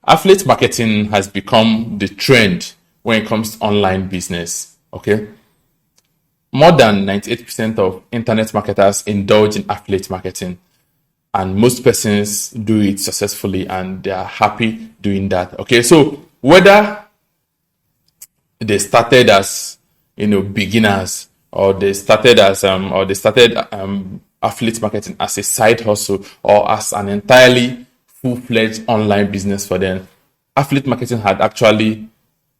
Affiliate marketing has become the trend when it comes to online business. Okay. More than 98% of internet marketers indulge in affiliate marketing, and most persons do it successfully and they are happy doing that. Okay. So whether they started as beginners, or they started affiliate marketing as a side hustle or as an entirely full-fledged online business for them, affiliate marketing had actually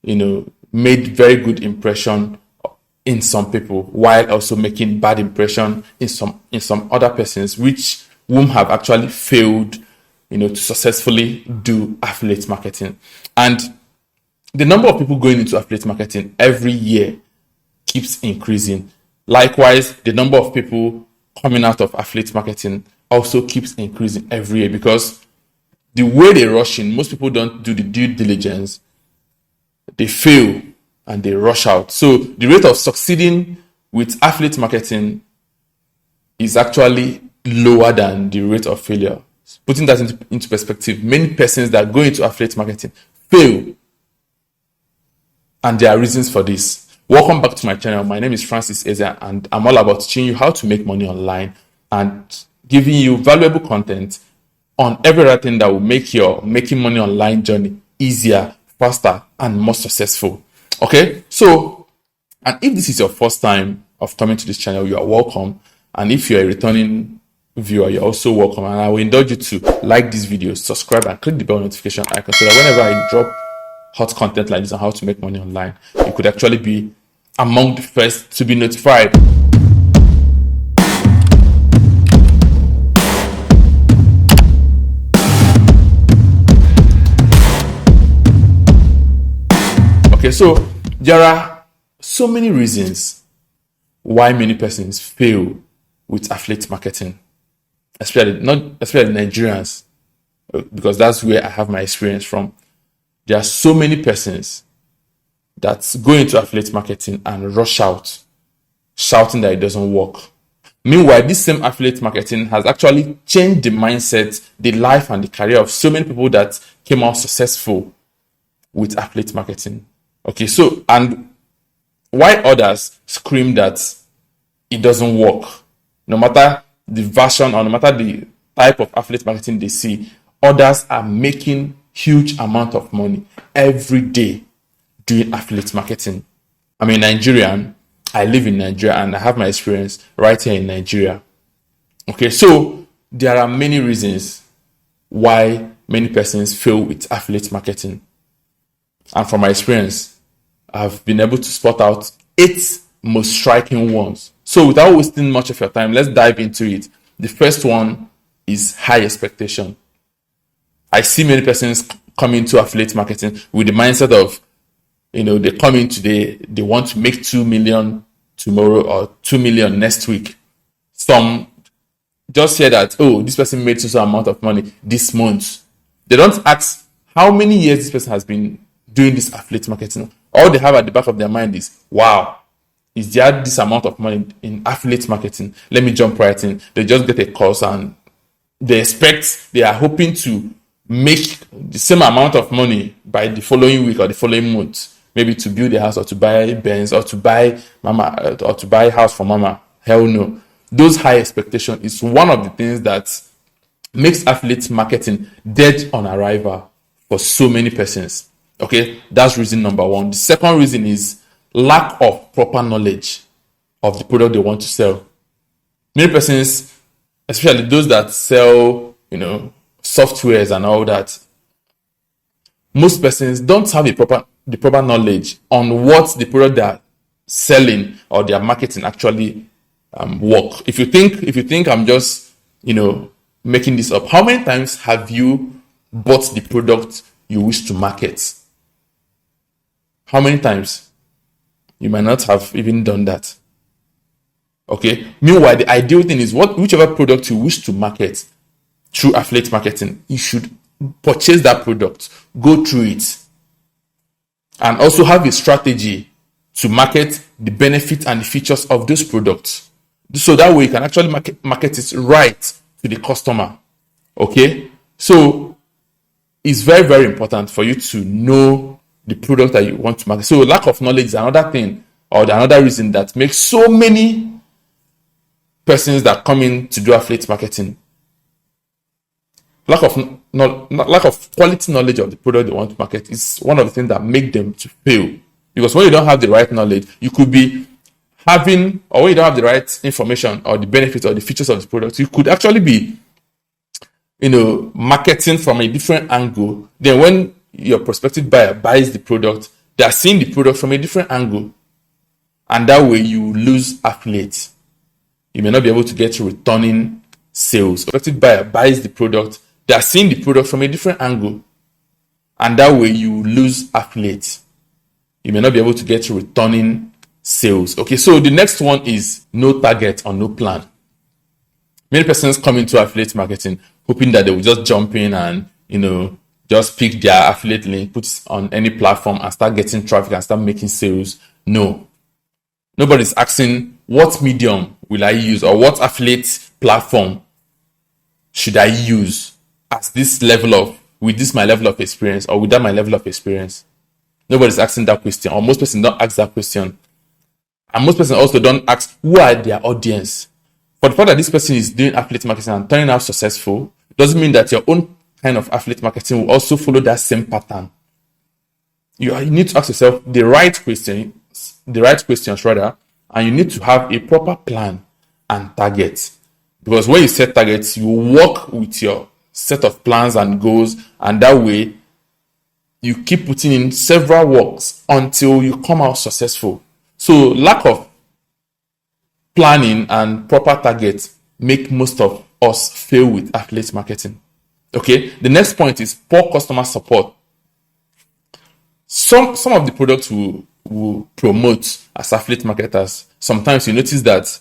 made very good impression in some people, while also making bad impression in some other persons, which whom have actually failed to successfully do affiliate marketing. And the number of people going into affiliate marketing every year keeps increasing. Likewise, the number of people coming out of affiliate marketing also keeps increasing every year, because the way they rush in, most people don't do the due diligence. They fail and they rush out. So the rate of succeeding with affiliate marketing is actually lower than the rate of failure. Putting that into perspective, many persons that go into affiliate marketing fail, and there are reasons for this. Welcome back to my channel. My name is Francis Eza, and I'm all about teaching you how to make money online and giving you valuable content on every other thing that will make your making money online journey easier, faster, and more successful. Okay, so, and if this is your first time of coming to this channel, you are welcome. And if you're a returning viewer, you're also welcome. And I will indulge you to like this video, subscribe, and click the bell notification icon, so that whenever I drop hot content like this on how to make money online, you could actually be among the first to be notified. Okay, so there are so many reasons why many persons fail with affiliate marketing, especially Nigerians, because that's where I have my experience from. There are so many persons that go into affiliate marketing and rush out, shouting that it doesn't work. Meanwhile, this same affiliate marketing has actually changed the mindset, the life, and the career of so many people that came out successful with affiliate marketing. Okay, so, and why others scream that it doesn't work, no matter the version or no matter the type of affiliate marketing they see, others are making huge amount of money every day doing affiliate marketing. I'm a Nigerian. I live in Nigeria and I have my experience right here in Nigeria. Okay, so there are many reasons why many persons fail with affiliate marketing. And from my experience, I've been able to spot out 8 most striking ones. So without wasting much of your time, let's dive into it. The first one is high expectation. I see many persons come into affiliate marketing with the mindset of, they come in today, they want to make 2 million tomorrow or 2 million next week. Some just hear that, oh, this person made so amount of money this month. They don't ask how many years this person has been doing this affiliate marketing. All they have at the back of their mind is, wow, is there this amount of money in affiliate marketing? Let me jump right in. They just get a course and they are hoping to make the same amount of money by the following week or the following month, maybe to build a house or to buy Benz or to buy mama or to buy a house for mama. Hell no. Those high expectations is one of the things that makes affiliate marketing dead on arrival for so many persons. Okay, that's reason number one. The second reason is lack of proper knowledge of the product they want to sell. Many persons, especially those that sell, softwares and all that, most persons don't have the proper knowledge on what the product they're selling or their marketing actually work. If you think I'm just, making this up, how many times have you bought the product you wish to market? How many times? You might not have even done that. Okay. Meanwhile, the ideal thing is whichever product you wish to market through affiliate marketing, you should purchase that product, go through it, and also have a strategy to market the benefits and the features of those products. So that way you can actually market it right to the customer. Okay. So it's very, very important for you to know the product that you want to market. So lack of knowledge is another thing, or another reason that makes so many persons that come in to do affiliate marketing. Lack of quality knowledge of the product they want to market is one of the things that make them to fail. Because when you don't have the right knowledge, you could be having, or when you don't have the right information or the benefits or the features of the product, you could actually be, marketing from a different angle. Then when your prospective buyer buys the product, they are seeing the product from a different angle. And that way you lose affiliates. You may not be able to get returning sales. Prospective buyer buys the product, they are seeing the product from a different angle. And that way you lose affiliates. You may not be able to get returning sales. Okay, so the next one is no target or no plan. Many persons come into affiliate marketing hoping that they will just jump in and, just pick their affiliate link, put it on any platform and start getting traffic and start making sales. No. Nobody's asking what medium will I use or what affiliate platform should I use with this my level of experience or without my level of experience. Nobody's asking that question, or most persons don't ask that question. And most persons also don't ask who are their audience. For the fact that this person is doing affiliate marketing and turning out successful, doesn't mean that your own kind of affiliate marketing will also follow that same pattern. You need to ask yourself the right questions rather, and you need to have a proper plan and target. Because when you set targets, you work with your set of plans and goals, and that way you keep putting in several works until you come out successful. So lack of planning and proper targets make most of us fail with affiliate marketing. Okay, the next point is poor customer support. Some of the products will promote as affiliate marketers. Sometimes you notice that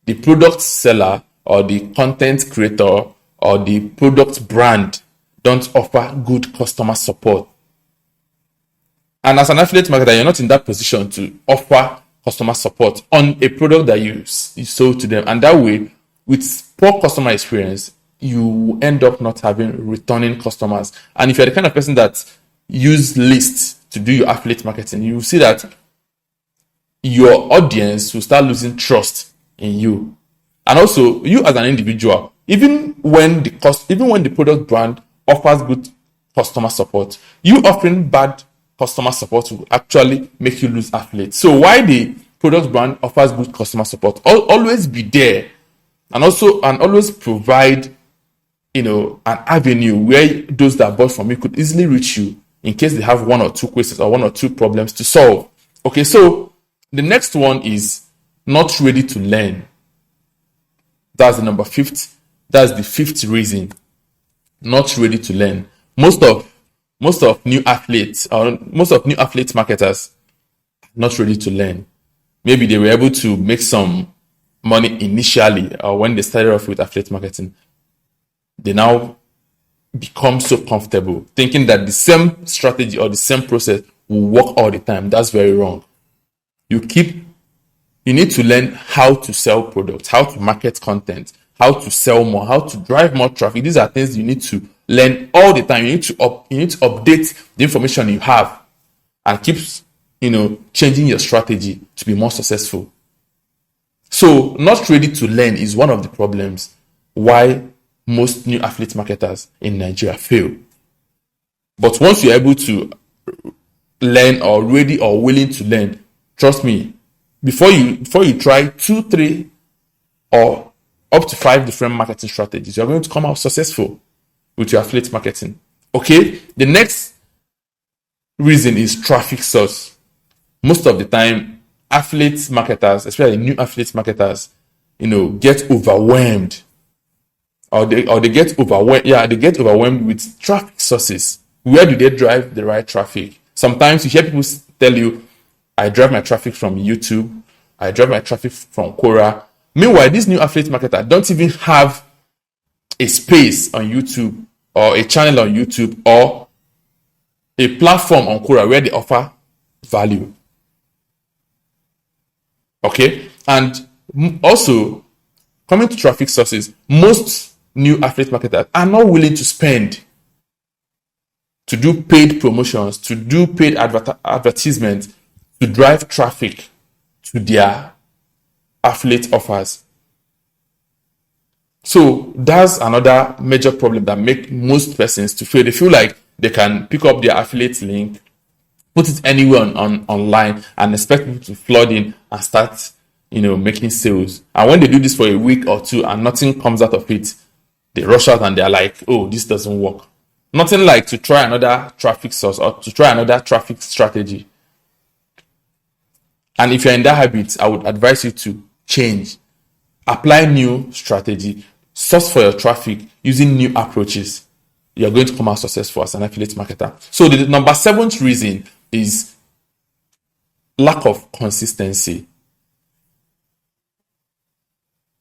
the product seller or the content creator or the product brand don't offer good customer support. And as an affiliate marketer, you're not in that position to offer customer support on a product that you sold to them. And that way, with poor customer experience, you end up not having returning customers. And if you're the kind of person that use lists to do your affiliate marketing, you will see that your audience will start losing trust in you. And also, you as an individual, even when the product brand offers good customer support, you offering bad customer support will actually make you lose affiliates. So why the product brand offers good customer support, always be there, and always provide an avenue where those that bought from you could easily reach you in case they have one or two questions or one or two problems to solve. Okay, so the next one is not ready to learn. That's the fifth reason. Not ready to learn. Most of new affiliate marketers are not ready to learn. Maybe they were able to make some money initially, or when they started off with affiliate marketing, they now become so comfortable thinking that the same strategy or the same process will work all the time. That's very wrong. You need to learn how to sell products, how to market content, how to sell more, how to drive more traffic. These are things you need to learn all the time. You need to update the information you have and keep changing your strategy to be more successful. So not ready to learn is one of the problems why most new affiliate marketers in Nigeria fail. But once you're able to learn, or ready or willing to learn, trust me, before you try 2, 3, or up to 5 different marketing strategies, you're going to come out successful with your affiliate marketing. Okay, the next reason is traffic source. Most of the time, affiliate marketers, especially new affiliate marketers, get overwhelmed. Or they get overwhelmed. Yeah, they get overwhelmed with traffic sources. Where do they drive the right traffic? Sometimes you hear people tell you, I drive my traffic from YouTube, I drive my traffic from Quora. Meanwhile, these new affiliate marketers don't even have a space on YouTube, or a channel on YouTube, or a platform on Quora where they offer value. Okay? And also, coming to traffic sources, most new affiliate marketers are not willing to spend. to do paid promotions, to do paid advertisements, to drive traffic to their affiliate offers. So that's another major problem that make most persons to fail. They feel like they can pick up their affiliate link, put it anywhere online, and expect people to flood in and start, making sales. And when they do this for a week or two and nothing comes out of it, they rush out and they're like, oh, this doesn't work. Nothing like to try another traffic source or to try another traffic strategy. And if you're in that habit, I would advise you to change, apply new strategy, source for your traffic using new approaches. You're going to come out successful as an affiliate marketer. So the number 7th reason is lack of consistency.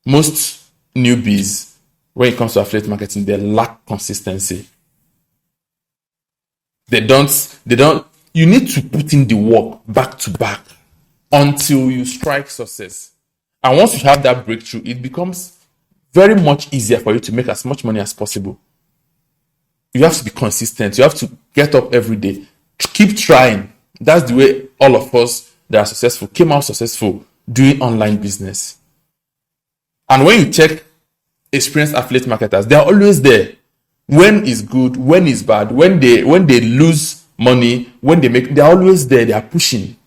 Most newbies, when it comes to affiliate marketing, they lack consistency. They don't, you need to put in the work back to back until you strike success. And once you have that breakthrough, it becomes very much easier for you to make as much money as possible. You have to be consistent. You have to get up every day. Keep trying. That's the way all of us that are successful came out successful doing online business. And when you check experienced affiliate marketers, they're always there. When is good, when is bad, when they lose money, when they make, they're always there. They are pushing.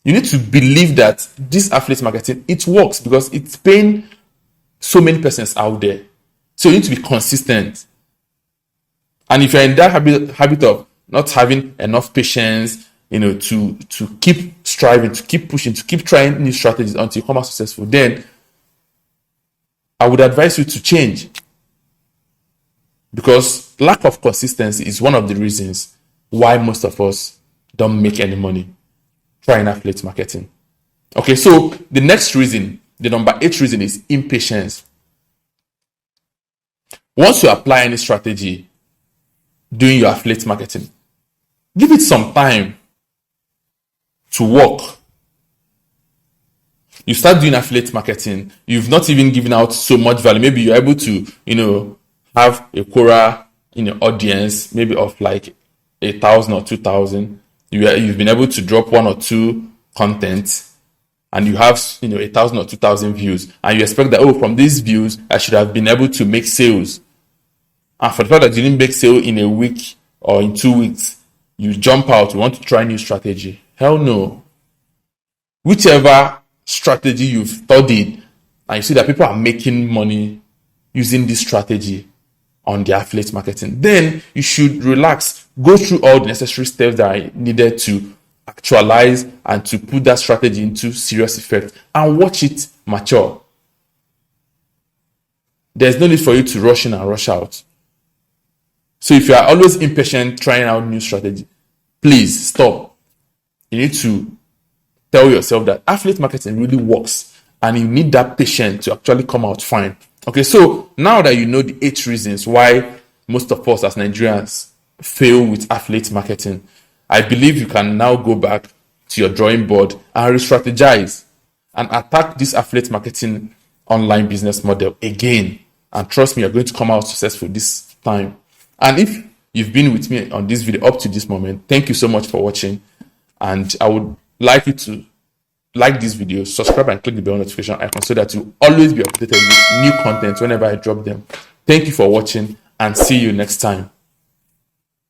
You need to believe that this affiliate marketing, it works because it's paying so many persons out there. So you need to be consistent. And if you're in that habit of not having enough patience, to keep striving, to keep pushing, to keep trying new strategies until you come out successful, then I would advise you to change. Because lack of consistency is one of the reasons why most of us don't make any money trying affiliate marketing. Okay, so the next reason, the number 8 reason, is impatience. Once you apply any strategy doing your affiliate marketing, give it some time to work. You start doing affiliate marketing, you've not even given out so much value. Maybe you're able to, have a Quora, audience, maybe of like 1,000 or 2,000. You've been able to drop 1 or 2 content, and you have 1,000 or 2,000 views, and you expect that, from these views I should have been able to make sales. And for the fact that you didn't make sale in a week or in 2 weeks, you jump out, you want to try new strategy. Hell no. Whichever strategy you've studied and you see that people are making money using this strategy on their affiliate marketing, then you should relax, go through all the necessary steps that are needed to actualize and to put that strategy into serious effect and watch it mature. There's no need for you to rush in and rush out. So if you are always impatient trying out new strategy, please stop. You need to tell yourself that affiliate marketing really works and you need that patience to actually come out fine. Okay, so now that you know the 8 reasons why most of us as Nigerians fail with affiliate marketing, I believe you can now go back to your drawing board and re-strategize and attack this affiliate marketing online business model again. And trust me, you're going to come out successful this time. And if you've been with me on this video up to this moment, thank you so much for watching. And I would like you to like this video, subscribe and click the bell notification icon so that you always be updated with new content whenever I drop them. Thank you for watching and see you next time.